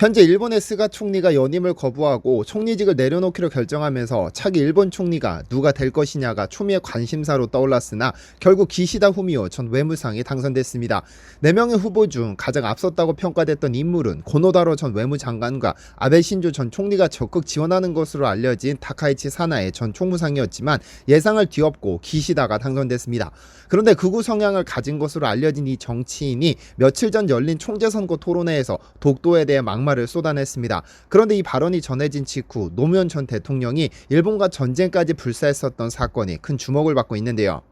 현재 일본의 스가 총리가 연임을 거부하고 총리직을 내려놓기로 결정하면서 차기 일본 총리가 누가 될 것이냐가 초미의 관심사로 떠올랐으나 결국 기시다 후미오 전 외무상이 당선됐습니다. 4명의 후보 중 가장 앞섰다고 평가됐던 인물은 고노다로 전 외무장관과 아베 신조 전 총리가 적극 지원하는 것으로 알려진 다카이치 사나에 전 총무상이었지만 예상을 뒤엎고 기시다가 당선됐습니다. 그런데 극우 성향을 가진 것으로 알려진 이 정치인이 며칠 전 열린 총재선거 토론회에서 독도에 대해 막말을 쏟아냈습니다. 그런데 이 발언이 전해진 직후 노무현 전 대통령이 일본과 전쟁까지 불사했었던 사건이 큰 주목을 받고 있는데요.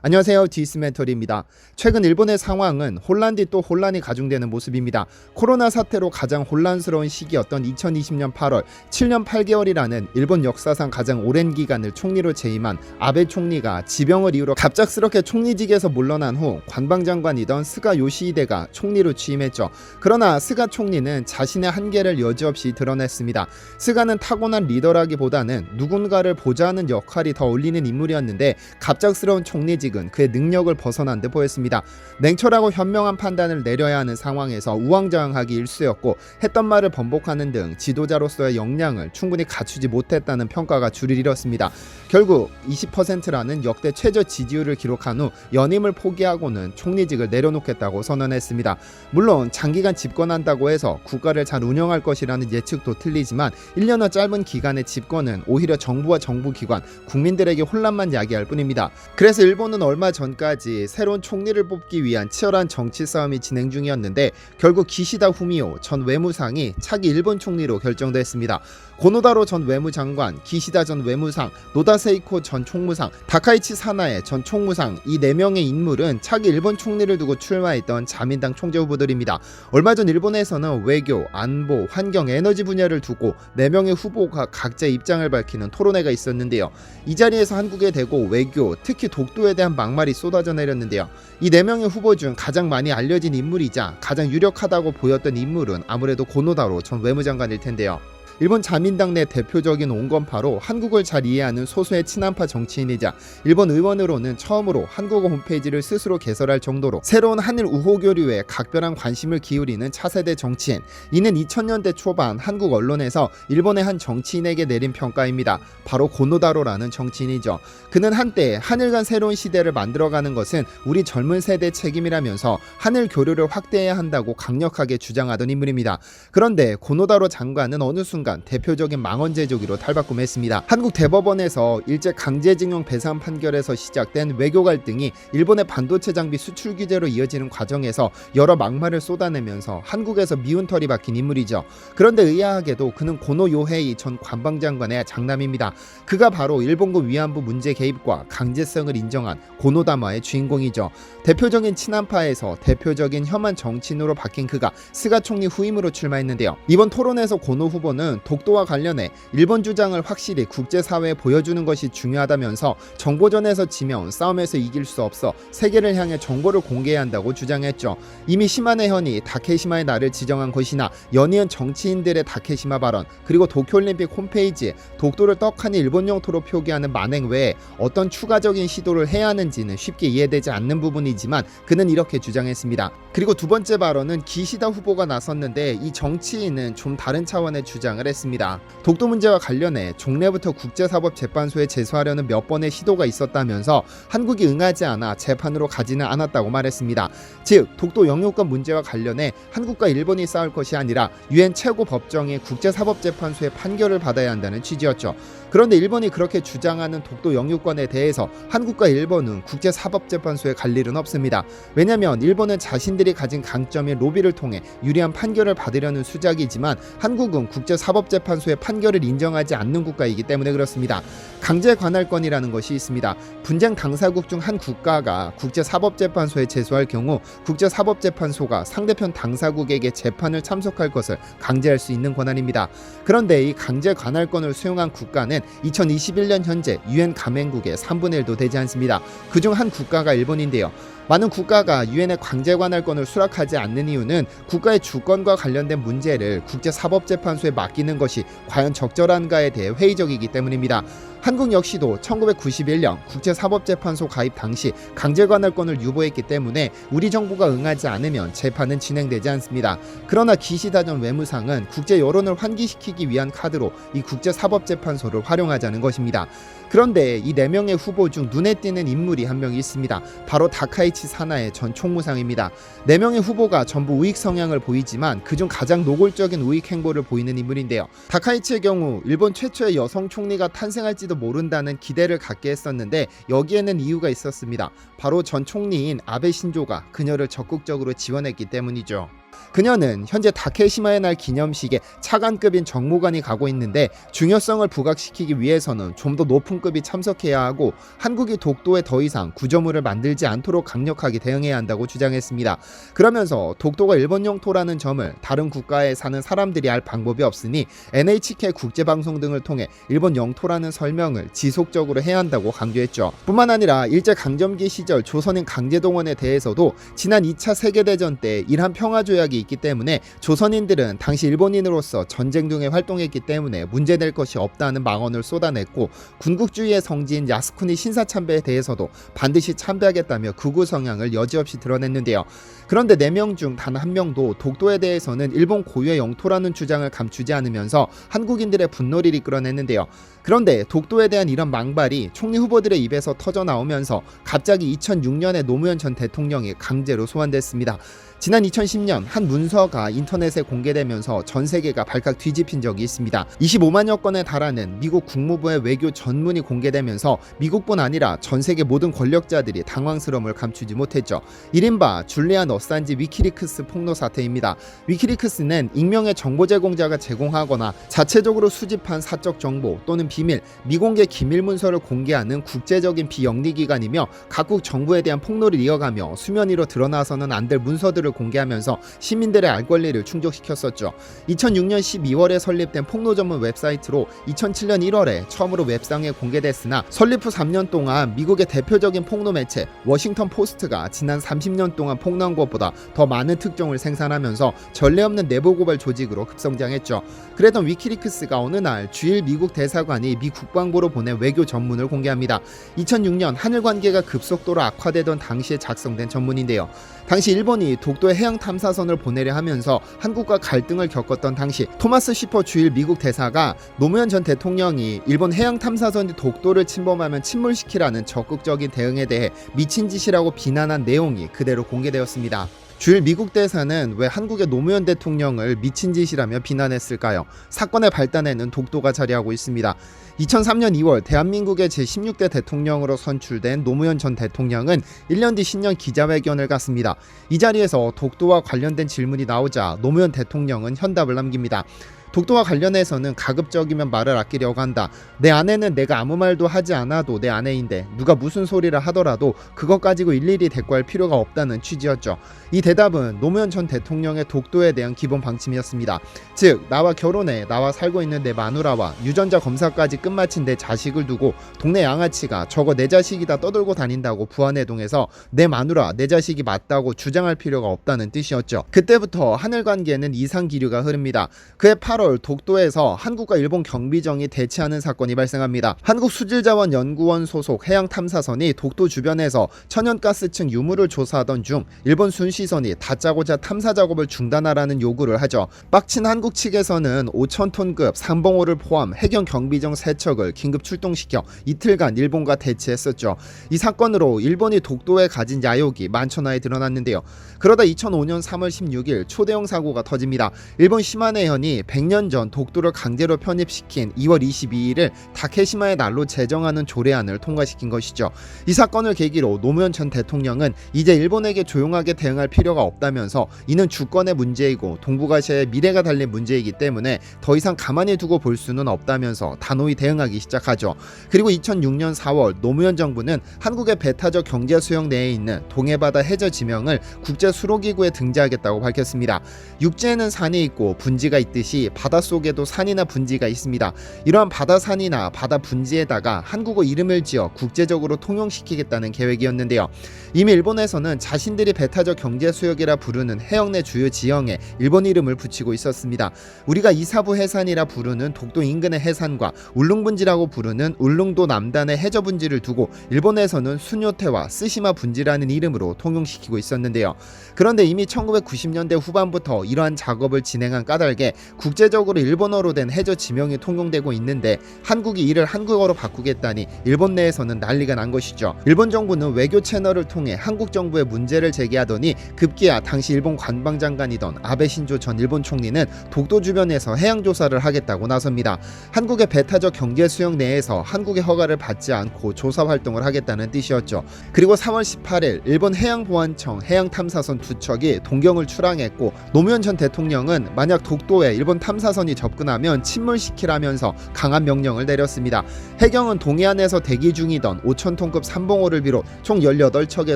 안녕하세요, 디스멘터리입니다. 최근 일본의 상황은 혼란 뒤 또 혼란이 가중되는 모습입니다. 코로나 사태로 가장 혼란스러운 시기였던 2020년 8월 7년 8개월이라는 일본 역사상 가장 오랜 기간을 총리로 재임한 아베 총리가 지병을 이유로 갑작스럽게 총리직에서 물러난 후 관방장관이던 스가 요시히데가 총리로 취임했죠. 그러나 스가 총리는 자신의 한계를 여지없이 드러냈습니다. 스가는 타고난 리더라기보다는 누군가를 보좌하는 역할이 더 어울리는 인물이었는데 갑작스러운 총리직 그의 능력을 벗어난 듯 보였습니다. 냉철하고 현명한 판단을 내려야 하는 상황에서 우왕좌왕하기 일쑤였고 했던 말을 번복하는 등 지도자로서의 역량을 충분히 갖추지 못했다는 평가가 줄을 이뤘습니다. 결국 20%라는 역대 최저 지지율을 기록한 후 연임을 포기하고는 총리직을 내려놓겠다고 선언했습니다. 물론 장기간 집권한다고 해서 국가를 잘 운영할 것이라는 예측도 틀리지만 1년여 짧은 기간의 집권은 오히려 정부와 정부기관, 국민들에게 혼란만 야기할 뿐입니다. 그래서 일본은 얼마 전까지 새로운 총리를 뽑기 위한 치열한 정치 싸움이 진행 중이었는데 결국 기시다 후미오 전 외무상이 차기 일본 총리로 결정됐습니다. 고노다로 전 외무장관, 기시다 전 외무상, 노다 세이코 전 총무상, 다카이치 사나에 전 총무상 이 4명의 인물은 차기 일본 총리를 두고 출마했던 자민당 총재 후보들입니다. 얼마 전 일본에서는 외교, 안보, 환경, 에너지 분야를 두고 4명의 후보가 각자 입장을 밝히는 토론회가 있었는데요. 이 자리에서 한국에 대고 외교, 특히 독도에 대한 막말이 쏟아져 내렸는데요. 이 4명의 후보 중 가장 많이 알려진 인물이자 가장 유력하다고 보였던 인물은 아무래도 고노다로 전 외무장관일 텐데요. 일본 자민당 내 대표적인 온건파로 한국을 잘 이해하는 소수의 친한파 정치인이자 일본 의원으로는 처음으로 한국어 홈페이지를 스스로 개설할 정도로 새로운 한일 우호 교류에 각별한 관심을 기울이는 차세대 정치인. 이는 2000년대 초반 한국 언론에서 일본의 한 정치인에게 내린 평가입니다. 바로 고노다로라는 정치인이죠. 그는 한때 한일 간 새로운 시대를 만들어가는 것은 우리 젊은 세대의 책임이라면서 한일 교류를 확대해야 한다고 강력하게 주장하던 인물입니다. 그런데 고노다로 장관은 어느 순간 대표적인 망언 제조기로 탈바꿈했습니다. 한국 대법원에서 일제 강제징용 배상 판결에서 시작된 외교 갈등이 일본의 반도체 장비 수출 규제로 이어지는 과정에서 여러 막말을 쏟아내면서 한국에서 미운 털이 박힌 인물이죠. 그런데 의아하게도 그는 고노 요헤이 전 관방장관의 장남입니다. 그가 바로 일본군 위안부 문제 개입과 강제성을 인정한 고노다마의 주인공이죠. 대표적인 친한파에서 대표적인 혐한 정치인으로 바뀐 그가 스가 총리 후임으로 출마했는데요. 이번 토론에서 고노 후보는 독도와 관련해 일본 주장을 확실히 국제사회에 보여주는 것이 중요하다면서 정보전에서 지면 싸움에서 이길 수 없어 세계를 향해 정보를 공개해야 한다고 주장했죠. 이미 시마네 현이 다케시마의 날을 지정한 것이나 연이은 정치인들의 다케시마 발언, 그리고 도쿄올림픽 홈페이지에 독도를 떡하니 일본 영토로 표기하는 만행 외에 어떤 추가적인 시도를 해야 하는지는 쉽게 이해되지 않는 부분이지만 그는 이렇게 주장했습니다. 그리고 두 번째 발언은 기시다 후보가 나섰는데 이 정치인은 좀 다른 차원의 주장을 했습니다. 독도 문제와 관련해 종래부터 국제사법재판소에 제소하려는 몇 번의 시도가 있었다면서 한국이 응하지 않아 재판으로 가지는 않았다고 말했습니다. 즉 독도 영유권 문제와 관련해 한국과 일본이 싸울 것이 아니라 유엔 최고법정의 국제사법재판소의 판결을 받아야 한다는 취지였죠. 그런데 일본이 그렇게 주장하는 독도 영유권에 대해서 한국과 일본은 국제사법재판소에 갈 일은 없습니다. 왜냐하면 일본은 자신들이 가진 강점인 로비를 통해 유리한 판결을 받으려는 수작이지만 한국은 국제사법재판소의 판결을 인정하지 않는 국가이기 때문에 그렇습니다. 강제관할권이라는 것이 있습니다. 분쟁 당사국 중 한 국가가 국제사법재판소에 제소할 경우 국제사법재판소가 상대편 당사국에게 재판을 참석할 것을 강제할 수 있는 권한입니다. 그런데 이 강제관할권을 수용한 국가는 2021년 현재 유엔 가맹국의 3분의 1도 되지 않습니다. 그중 한 국가가 일본인데요. 많은 국가가 유엔의 강제관할권을 수락하지 않는 이유는 국가의 주권과 관련된 문제를 국제사법재판소에 맡기는 것이 과연 적절한가에 대해 회의적이기 때문입니다. 한국 역시도 1991년 국제사법재판소 가입 당시 강제관할권을 유보했기 때문에 우리 정부가 응하지 않으면 재판은 진행되지 않습니다. 그러나 기시다전 외무상은 국제 여론을 환기시키기 위한 카드로 이 국제사법재판소를 활용하자는 것입니다. 그런데 이 4명의 후보 중 눈에 띄는 인물이 한 명 있습니다. 바로 다카이치 사나에 전 총무상입니다. 4명의 후보가 전부 우익 성향을 보이지만 그중 가장 노골적인 우익 행보를 보이는 인물인데요. 다카이치의 경우 일본 최초의 여성 총리가 탄생할지도 모른다는 기대를 갖게 했었는데 여기에는 이유가 있었습니다. 바로 전 총리인 아베 신조가 그녀를 적극적으로 지원했기 때문이죠. 그녀는 현재 다케시마의 날 기념식에 차관급인 정무관이 가고 있는데 중요성을 부각시키기 위해서는 좀 더 높은 급이 참석해야 하고 한국이 독도에 더 이상 구조물을 만들지 않도록 강력하게 대응해야 한다고 주장했습니다. 그러면서 독도가 일본 영토라는 점을 다른 국가에 사는 사람들이 알 방법이 없으니 NHK 국제방송 등을 통해 일본 영토라는 설명을 지속적으로 해야 한다고 강조했죠. 뿐만 아니라 일제강점기 시절 조선인 강제동원에 대해서도 지난 2차 세계대전 때 일한 평화조약이 있기 때문에 조선인들은 당시 일본인으로서 전쟁 중에 활동했기 때문에 문제될 것이 없다는 망언을 쏟아냈고 군국주의의 성지인 야스쿠니 신사참배에 대해서도 반드시 참배하겠다며 극우 성향을 여지없이 드러냈는데요. 그런데 4명 중 단 한 명도 독도에 대해서는 일본 고유의 영토라는 주장을 감추지 않으면서 한국인들의 분노를 이끌어냈는데요. 그런데 독도에 대한 이런 망발이 총리 후보들의 입에서 터져 나오면서 갑자기 2006년에 노무현 전 대통령이 강제로 소환됐습니다. 지난 2010년 한 문서가 인터넷에 공개되면서 전 세계가 발칵 뒤집힌 적이 있습니다. 25만여 건에 달하는 미국 국무부의 외교 전문이 공개되면서 미국뿐 아니라 전 세계 모든 권력자들이 당황스러움을 감추지 못했죠. 이른바 줄리안 어산지 위키리크스 폭로 사태입니다. 위키리크스는 익명의 정보 제공자가 제공하거나 자체적으로 수집한 사적 정보 또는 비밀, 미공개 기밀 문서를 공개하는 국제적인 비영리기관이며 각국 정부에 대한 폭로를 이어가며 수면 위로 드러나서는 안 될 문서들을 공개하면서 시민들의 알 권리를 충족시켰었죠. 2006년 12월에 설립된 폭로 전문 웹사이트로 2007년 1월에 처음으로 웹상에 공개됐으나 설립 후 3년 동안 미국의 대표적인 폭로 매체 워싱턴 포스트가 지난 30년 동안 폭로한 것보다 더 많은 특종을 생산하면서 전례 없는 내부 고발 조직으로 급성장했죠. 그랬던 위키리크스가 어느 날 주일 미국 대사관이 미 국방부로 보낸 외교 전문을 공개합니다. 2006년 한일 관계가 급속도로 악화되던 당시에 작성된 전문인데요. 당시 일본이 독도에 해양 탐사선을 보내려 하면서 한국과 갈등을 겪었던 당시 토마스 시퍼 주일 미국 대사가 노무현 전 대통령이 일본 해양 탐사선이 독도를 침범하면 침몰시키라는 적극적인 대응에 대해 미친 짓이라고 비난한 내용이 그대로 공개되었습니다. 주일 미국 대사는 왜 한국의 노무현 대통령을 미친 짓이라며 비난했을까요? 사건의 발단에는 독도가 자리하고 있습니다. 2003년 2월 대한민국의 제16대 대통령으로 선출된 노무현 전 대통령은 1년 뒤 신년 기자회견을 갖습니다. 이 자리에서 독도와 관련된 질문이 나오자 노무현 대통령은 현답을 남깁니다. 독도와 관련해서는 가급적이면 말을 아끼려고 한다. 내 아내는 내가 아무 말도 하지 않아도 내 아내인데 누가 무슨 소리를 하더라도 그것 가지고 일일이 대꾸할 필요가 없다는 취지였죠. 이 대답은 노무현 전 대통령의 독도에 대한 기본 방침이었습니다. 즉 나와 결혼해 나와 살고 있는 내 마누라와 유전자 검사까지 끝마친 내 자식을 두고 동네 양아치가 저거 내 자식이다 떠들고 다닌다고 부안해동해서 내 마누라 내 자식이 맞다고 주장할 필요가 없다는 뜻이었죠. 그때부터 하늘 관계는 이상기류가 흐릅니다. 그해 8월 독도에서 한국과 일본 경비정이 대치하는 사건이 발생합니다. 한국수질자원연구원 소속 해양탐사선이 독도 주변에서 천연가스층 유물을 조사하던 중 일본 순시선이 다짜고짜 탐사 작업을 중단하라는 요구를 하죠. 빡친 한국 측에서는 5,000톤급 상봉호를 포함 해경 경비정 3척을 긴급 출동시켜 이틀간 일본과 대치했었죠. 이 사건으로 일본이 독도에 가진 야욕이 만천하에 드러났는데요. 그러다 2005년 3월 16일 초대형 사고가 터집니다. 일본 시마네현이 100년 전 독도를 강제로 편입시킨 2월 22일을 다케시마의 날로 제정하는 조례안을 통과시킨 것이죠. 이 사건을 계기로 노무현 전 대통령은 이제 일본에게 조용하게 대응할 필요가 없다면서 이는 주권의 문제이고 동북아시아의 미래가 달린 문제이기 때문에 더 이상 가만히 두고 볼 수는 없다면서 단호히 대응하기 시작하죠. 그리고 2006년 4월 노무현 정부는 한국의 배타적 경제 수용 내에 있는 동해바다 해저 지명을 국제수로기구에 등재하겠다고 밝혔습니다. 육지에는 산이 있고 분지가 있듯이 바닷속에도 산이나 분지가 있습니다. 이러한 바다산이나 바다 분지에다가 한국어 이름을 지어 국제적으로 통용시키겠다는 계획이었는데요. 이미 일본에서는 자신들이 배타적 경제 수역이라 부르는 해역 내 주요 지형에 일본 이름을 붙이고 있었습니다. 우리가 이사부 해산이라 부르는 독도 인근의 해산과 울릉분지라고 부르는 울릉도 남단의 해저 분지를 두고 일본에서는 수뇨테와 스시마 분지라는 이름으로 통용시키고 있었는데요. 그런데 이미 1990년대 후반부터 이러한 작업을 진행한 까닭에 국제적으로 일본어로 된 해저 지명이 통용되고 있는데 한국이 이를 한국어로 바꾸겠다니 일본 내에서는 난리가 난 것이죠. 일본 정부는 외교 채널을 통해 한국 정부에 문제를 제기하더니 급기야 당시 일본 관방장관이던 아베 신조 전 일본 총리는 독도 주변에서 해양 조사를 하겠다고 나섭니다. 한국의 배타적 경제 수역 내에서 한국의 허가를 받지 않고 조사 활동을 하겠다는 뜻이었죠. 그리고 3월 18일 일본 해양보안청 해양탐사선 두 척이 동경을 출항했고 노무현 전 대통령은 만약 독도에 일본 탐사선이 접근하면 침몰시키라면서 강한 명령을 내렸습니다. 해경은 동해안에서 대기 중이던 5,000톤급 삼봉호를 비롯 총 18척의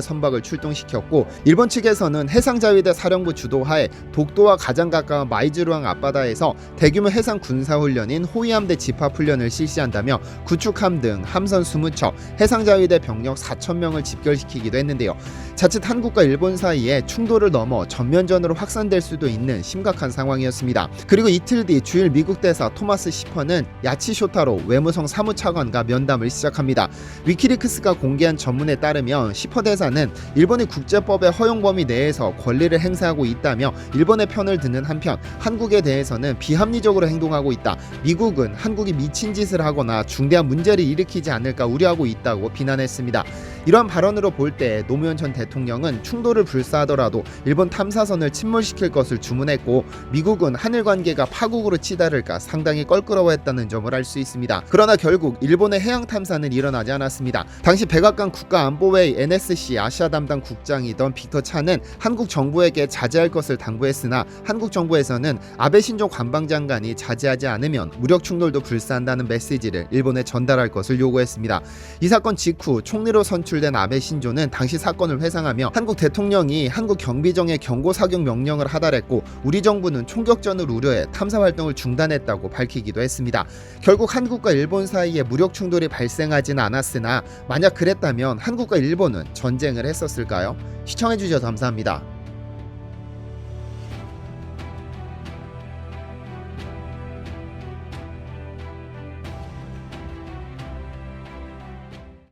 선박을 출동시켰고 일본 측에서는 해상자위대 사령부 주도하에 독도와 가장 가까운 마이즈루항 앞바다에서 대규모 해상 군사훈련인 호위함대 집합훈련을 실시한다며 구축함 등 함선 20척, 해상자위대 병력 4,000명을 집결시키기도 했는데요. 자칫 한국과 일본 사이에 충돌을 넘어 전면전으로 확산될 수도 있는 심각한 상황이었습니다. 그리고 이틀 뒤 주일 미국 대사 토마스 시퍼는 야치쇼타로 외무성 사무차관과 면담을 시작합니다. 위키리크스가 공개한 전문에 따르면 시퍼 대사는 일본이 국제법의 허용 범위 내에서 권리를 행사하고 있다며 일본의 편을 드는 한편 한국에 대해서는 비합리적으로 행동하고 있다. 미국은 한국이 미친 짓을 하거나 중대한 문제를 일으키지 않을까 우려하고 있다고 비난했습니다. 이러한 발언으로 볼 때 노무현 전 대통령은 충돌을 불사하더라도 일본 탐사선을 침몰시킬 것을 주문했고 미국은 한일 관계가 파국으로 치달을까 상당히 껄끄러워했다는 점을 알 수 있습니다. 그러나 결국 일본의 해양 탐사는 일어나지 않았습니다. 당시 백악관 국가안보회의 NSC 아시아 담당 국장이던 빅터 차는 한국 정부에게 자제할 것을 당부했으나 한국 정부에서는 아베 신조 관방장관이 자제하지 않으면 무력 충돌도 불사한다는 메시지를 일본에 전달할 것을 요구했습니다. 이 사건 직후 총리로 선출된 아베 신조는 당시 사건을 회상하며 한국 대통령이 한국 경비정의 경고 사격 명령을 하달했고 우리 정부는 총격전을 우려해 탐사 활동을 중단했다고 밝히기도 했습니다. 결국 한국과 일본 사이에 무력 충돌이 발생하지는 않았으나 만약 그랬다면 한국과 일본은 전쟁을 했었을까요? 시청해주셔서 감사합니다.